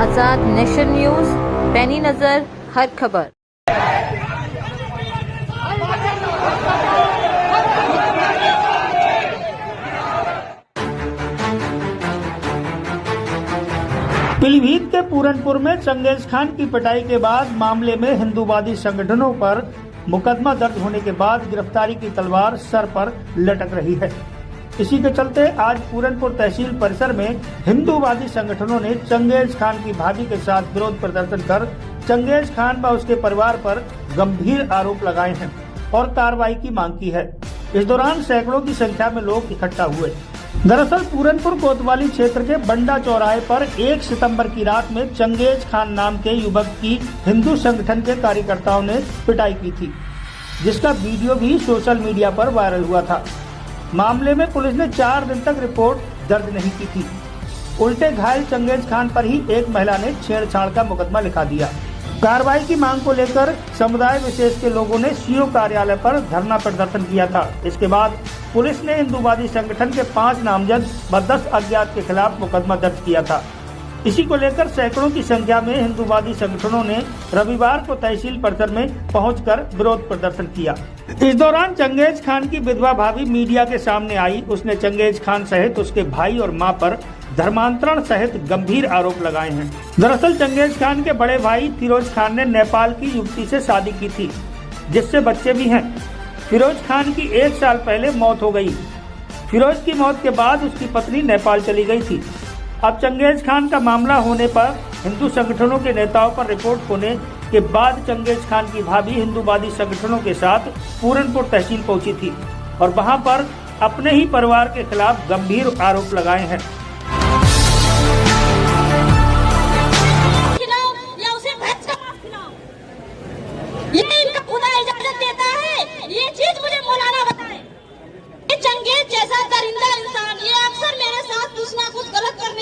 आजाद nation news, पैनी नजर हर खबर। पीलीभीत के पूरनपुर में चंगेज खान की पिटाई के बाद मामले में हिंदूवादी संगठनों पर मुकदमा दर्ज होने के बाद गिरफ्तारी की तलवार सर पर लटक रही है। इसी के चलते आज पूरनपुर तहसील परिसर में हिंदूवादी संगठनों ने चंगेज खान की भाभी के साथ विरोध प्रदर्शन कर चंगेज खान व उसके परिवार पर गंभीर आरोप लगाए हैं और कार्रवाई की मांग की है। इस दौरान सैकड़ों की संख्या में लोग इकट्ठा हुए। दरअसल पूरनपुर कोतवाली क्षेत्र के बंडा चौराहे पर 1 सितंबर की रात में चंगेज खान नाम के युवक की हिंदू संगठन के कार्यकर्ताओं ने पिटाई की थी, जिसका वीडियो भी सोशल मीडिया पर वायरल हुआ था। मामले में पुलिस ने 4 दिन तक रिपोर्ट दर्ज नहीं की थी। उल्टे घायल चंगेज खान पर ही एक महिला ने छेड़छाड़ का मुकदमा लिखा दिया। कार्रवाई की मांग को लेकर समुदाय विशेष के लोगों ने सीओ कार्यालय पर धरना प्रदर्शन किया था। इसके बाद पुलिस ने हिंदूवादी संगठन के 5 नामजद व 10 अज्ञात के खिलाफ मुकदमा दर्ज किया था। इसी को लेकर सैकड़ों की संख्या में हिंदूवादी संगठनों ने रविवार को तहसील परिसर में पहुंचकर विरोध प्रदर्शन किया। इस दौरान चंगेज खान की विधवा भाभी मीडिया के सामने आई। उसने चंगेज खान सहित उसके भाई और मां पर धर्मांतरण सहित गंभीर आरोप लगाए हैं। दरअसल चंगेज खान के बड़े भाई फिरोज खान ने नेपाल की युवती से शादी की थी, जिससे बच्चे भी हैं। फिरोज खान की 1 साल पहले मौत हो गई। फिरोज की मौत के बाद उसकी पत्नी नेपाल चली गई थी। अब चंगेज खान का मामला होने पर हिंदू संगठनों के नेताओं पर रिपोर्ट होने के बाद चंगेज खान की भाभी हिंदूवादी संगठनों के साथ पूरनपुर तहसील पहुंची थी और वहां पर अपने ही परिवार के खिलाफ गंभीर आरोप लगाए हैं।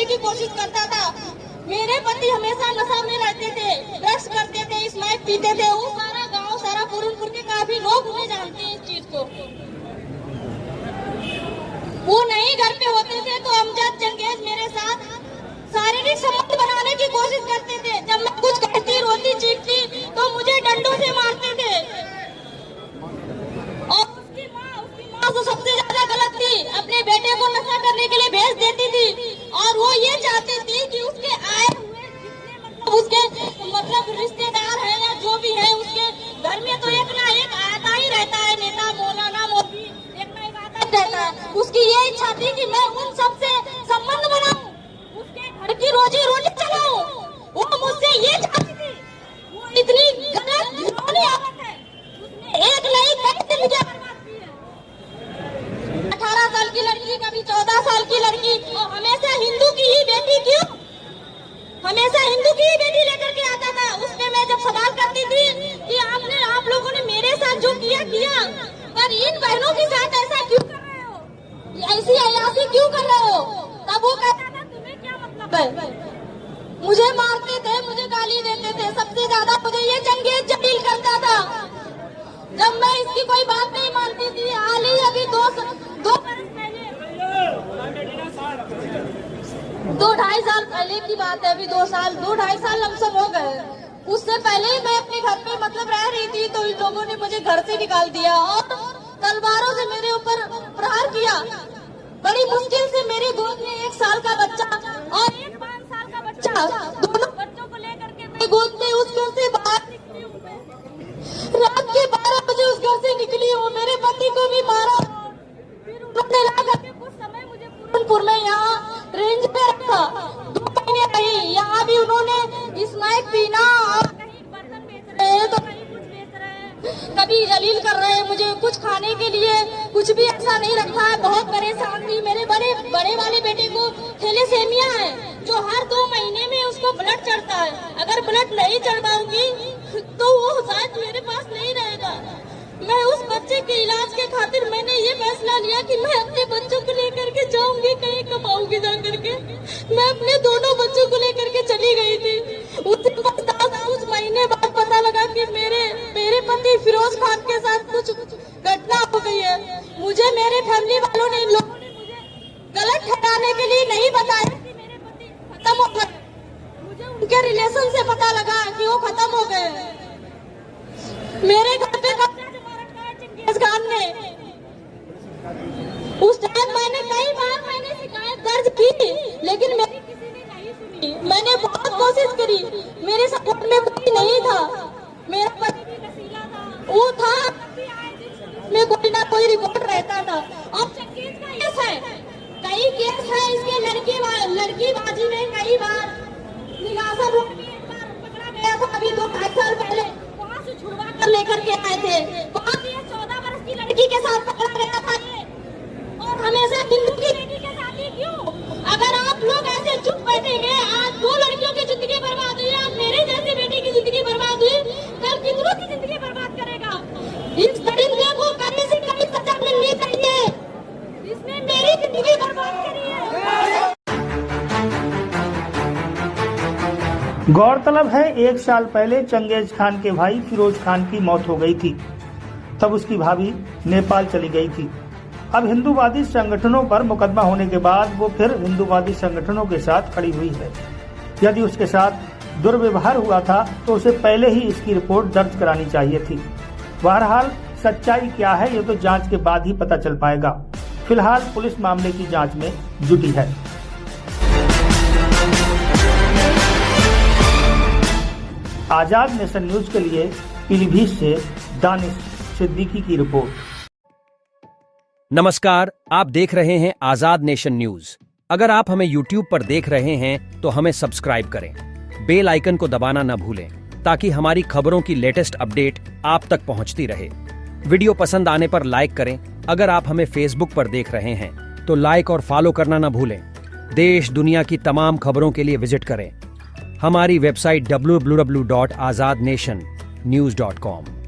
की कोशिश करता था। मेरे पति हमेशा नशा में रहते थे, ड्रग्स करते थे, स्मैक पीते थे। वो सारा गांव, सारा पूरनपुर के काफी लोग उन्हें जानते हैं इस चीज को। वो नहीं घर पे होते थे तो अमजद चंगेज मेरे साथ शारीरिक संबंध बनाने की कोशिश करते थे। जब मैं कुछ कहती, रोती, चीखती तो मुझे डंडों से मारते थे। और उसकी माँ तो सबसे ज्यादा गलत थी। अपने बेटे को नशा करने के लिए भेज देती थी और वो ये चाहती थी कि उसके आए हुए जितने उसके रिश्तेदार हैं या जो भी है, उसके घर में तो एक ना एक आता ही रहता है, नेता, मौलाना, मोदी, एक ना एक आता ही रहता है। उसकी ये इच्छा थी कि मैं उन सबसे संबंध बनाऊं, उसके घर की रोजी रोटी चलाऊं। वो मुझसे ये चाहती थी। वो इतनी गलत घिनौनी औरत है, उसने एक नहीं कई जिंदगियां बर्बाद की है। 18 साल की लड़की, कभी 14 साल की लड़की, और हमेशा हिंदू की ही बेटी क्यों? हमेशा हिंदू की ही बेटी लेकर के आता था। उसमें मैं जब सवाल करती थी कि आप लोगों ने मेरे साथ जो किया, पर इन बहनों के साथ ऐसा क्यों कर रहे हो, ऐसी अयासी क्यों कर रहे हो? तब वो कहता था तुम्हें क्या मतलब है। मुझे मारते थे, मुझे गाली देते थे। सबसे ज्यादा मुझे ये चंगेज जलील करता था। जब मैं इसकी कोई बात नहीं मानती थी, हाल ही अभी 2 बरस पहले, 2-2.5 साल पहले की बात है। अभी 2-2.5 साल हम सब हो गए। उससे पहले ही मैं अपने घर पे रह रही थी तो इन लोगों ने मुझे घर से निकाल दिया और तलवारों से मेरे ऊपर प्रहार किया। बड़ी मुश्किल से मेरी गोद में 1 साल का बच्चा और एक 5 साल का बच्चा, दोनों बच्चों को लेकर के मैं गोद में उस घर से बाहर निकली हूँ। रात के 12 बजे उस घर से निकली हूँ। मेरे पति को भी मारा, फिर उन्होंने ला करके कुछ समय मुझे पूरनपुर में यहाँ रेंज पे रखा। 2 महीने रही। यहाँ भी उन्होंने स्मैक पीना और कहीं बर्तन बेच रहे हैं तो कहीं कुछ बेच रहे हैं, कभी जलील कर रहे हैं मुझे। कुछ खाने के लिए कुछ भी ऐसा नहीं रखा है। बहुत परेशान थी। मेरे बड़े वाले बेटे को थैलेसेमिया है, जो हर 2 महीने में उसको ब्लड चढ़ता है। अगर ब्लड नहीं चढ़वाऊंगी तो वो शायद मेरे पास नहीं रहेगा। मैं उस बच्चे के इलाज के खातिर मैंने ये फैसला लिया कि मैं अपने बच्चों को लेकर के जाऊंगी, कहीं कमाऊंगी जा करके। मैं अपने दोनों बच्चों को लेकर के चली गई थी। उसके बाद कुछ महीने बाद पता लगा कि मेरे पति फिरोज खान के साथ कुछ घटना हो गई है। मुझे मेरे फैमिली वालों ने, इन लोगों ने मुझे गलत ठहराने के लिए नहीं बताया कि मेरे पति खत्म हो गए। मुझे उनके रिलेशन से पता लगा कि वो खत्म हो गए। मेरे घर पे कब्जा जमा रखा है चंगेज खान ने। उस टाइम मैंने कई बार शिकायत दर्ज की, लेकिन मेरी किसी ने नहीं सुनी। मैंने बहुत कोशिश करी, मेरे सपोर्ट में कोई नहीं था। मेरा पति भी नशीला था, वो था में कोई ना कोई रिपोर्ट रहता था। अब चंगेज का केस है, कई केस है इसके लड़कीबाजी में। कई बार निगासा रोड में एक बार पकड़ा गया था, अभी 2-2.5 साल पहले वहाँ से छुड़वा कर लेकर के आए थे। वहाँ भी 14 वर्ष की लड़की के साथ पकड़ा गया था ये। और हमेशा हिंदू की बेटी के साथ ही क्यों? अगर आप लोग ऐसे चुप बैठेंगे, आज 2 लड़कियों की जिंदगी बर्बाद हुई, आज मेरे जैसी बेटी की जिंदगी बर्बाद हुई, कल कितनों की जिंदगी बर्बाद करेगा? इस दरिंदे को कड़ी से कड़ी सजा मिलनी चाहिए, इसने मेरी जिंदगी बर्बाद करी है। गौरतलब है 1 साल पहले चंगेज खान के भाई फिरोज खान की मौत हो गई थी। तब उसकी भाभी नेपाल चली गई थी। अब हिंदूवादी संगठनों पर मुकदमा होने के बाद वो फिर हिंदूवादी संगठनों के साथ खड़ी हुई है। यदि उसके साथ दुर्व्यवहार हुआ था तो उसे पहले ही इसकी रिपोर्ट दर्ज करानी चाहिए थी। बहरहाल सच्चाई क्या है ये तो जांच के बाद ही पता चल पाएगा। फिलहाल पुलिस मामले की जांच में जुटी है। आजाद नेशन न्यूज के लिए पीलीभीत से दानिश सिद्दीकी की रिपोर्ट। नमस्कार, आप देख रहे हैं आजाद नेशन न्यूज। अगर आप हमें YouTube पर देख रहे हैं तो हमें सब्सक्राइब करें, बेल आइकन को दबाना न भूलें ताकि हमारी खबरों की लेटेस्ट अपडेट आप तक पहुंचती रहे। वीडियो पसंद आने पर लाइक करें। अगर आप हमें Facebook पर देख रहे हैं तो लाइक और फॉलो करना न भूलें। देश दुनिया की तमाम खबरों के लिए विजिट करें हमारी वेबसाइट www.azadnationnews.com।